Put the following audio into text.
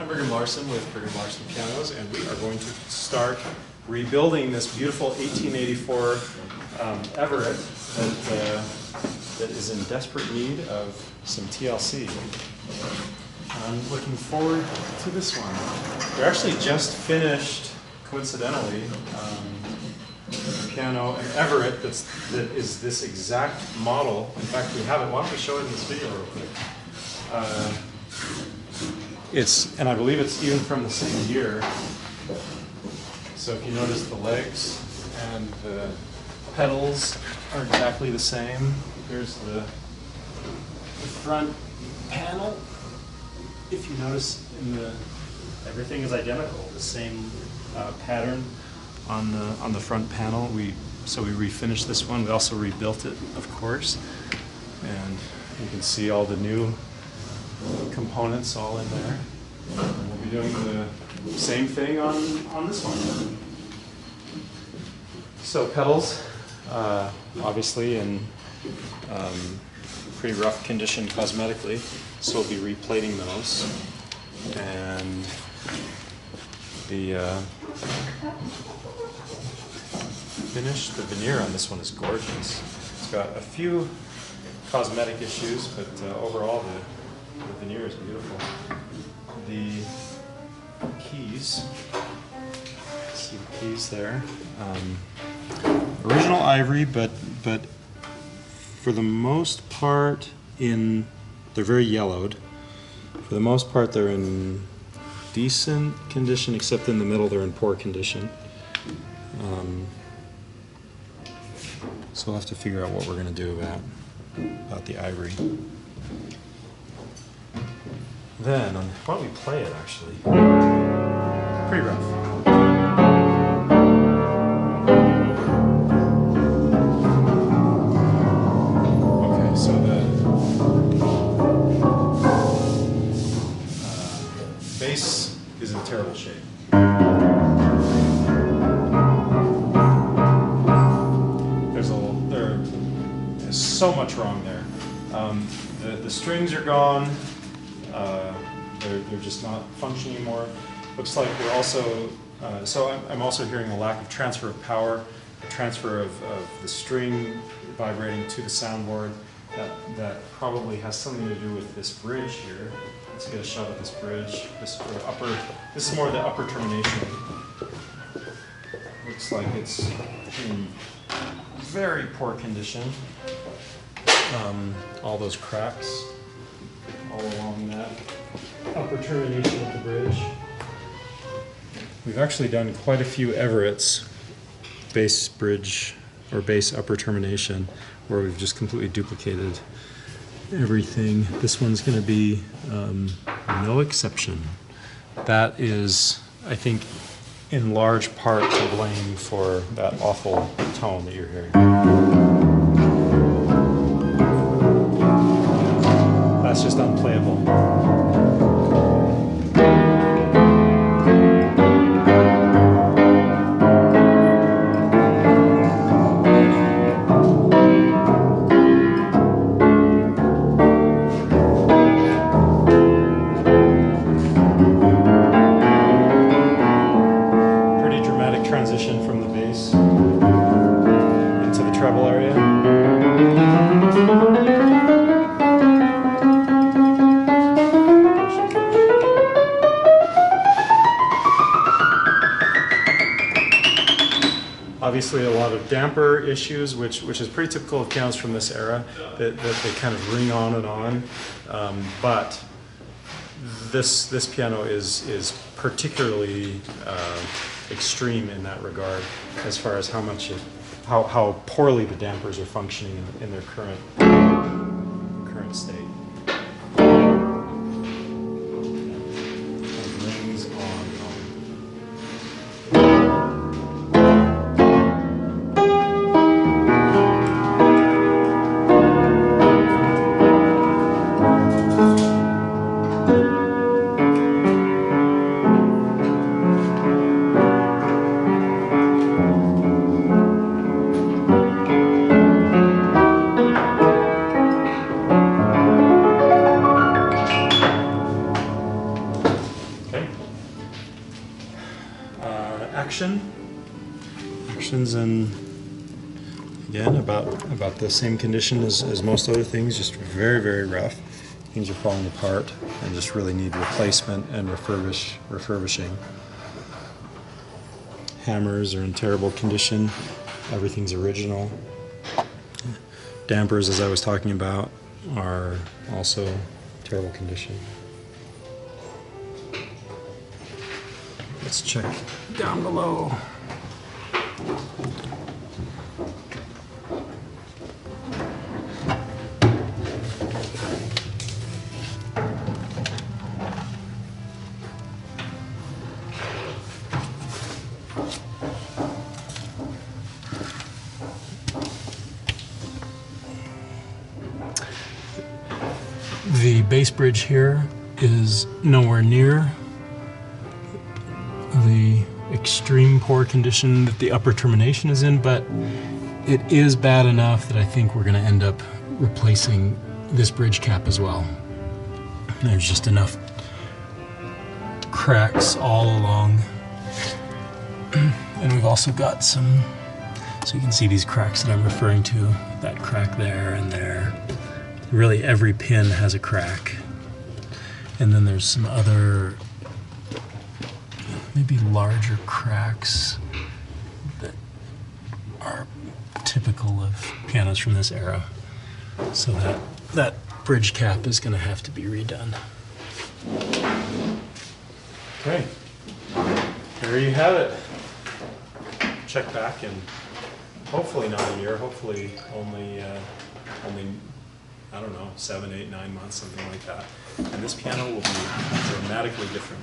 I'm Brigham Larson with Brigham Larson Pianos, and we are going to start rebuilding this beautiful 1884 Everett that is in desperate need of some TLC. I'm looking forward to this one. We actually just finished, coincidentally, a piano, an Everett that is this exact model. In fact, we have it. Why don't we show it in this video real quick? And I believe it's even from the same year. So if you notice, the legs and the pedals are exactly the same. There's the front panel. If you notice, everything is identical. The same pattern on the front panel. So we refinished this one. We also rebuilt it, of course, and you can see all the new components all in there. And we'll be doing the same thing on this one. So pedals, obviously in pretty rough condition cosmetically, so we'll be replating those. And the finish, the veneer on this one is gorgeous. It's got a few cosmetic issues, but overall the veneer is beautiful. The keys, see the keys there. Original ivory, but for the most part they're very yellowed. For the most part they're in decent condition, except in the middle they're in poor condition. So we'll have to figure out what we're going to do about the ivory. Then, why don't we play it actually? Pretty rough. Okay, so the bass is in terrible shape. There's so much wrong there. The strings are gone. They're just not functioning anymore. Looks like we're also, I'm also hearing a lack of transfer of power, a transfer of the string vibrating to the soundboard. That probably has something to do with this bridge here. Let's get a shot at this bridge. This is more the upper termination. Looks like it's in very poor condition. All those cracks all along that upper termination of the bridge. We've actually done quite a few Everetts, bass bridge or bass upper termination, where we've just completely duplicated everything. This one's going to be no exception. That is, I think, in large part to blame for that awful tone that you're hearing. That's just unplayable. Pretty dramatic transition from the bass into the treble area. Obviously a lot of damper issues, which is pretty typical of pianos from this era, that they kind of ring on and on. But this piano is particularly extreme in that regard, as far as how poorly the dampers are functioning in their current state. Rings on and on. action. Action's in, again, about the same condition as most other things, just very, very rough. Things are falling apart and just really need replacement and refurbishing. Hammers are in terrible condition. Everything's original. Dampers, as I was talking about, are also terrible condition. Let's check down below. The base bridge here is nowhere near the extreme poor condition that the upper termination is in, but it is bad enough that I think we're going to end up replacing this bridge cap as well. There's just enough cracks all along, and we've also got some, so you can see these cracks that I'm referring to, that crack there and there. Really every pin has a crack, and then there's some other maybe larger cracks that are typical of pianos from this era, so that bridge cap is going to have to be redone. Okay, there you have it. Check back in hopefully not a year, hopefully only I don't know, 7, 8, 9 months, something like that. And this piano will be dramatically different.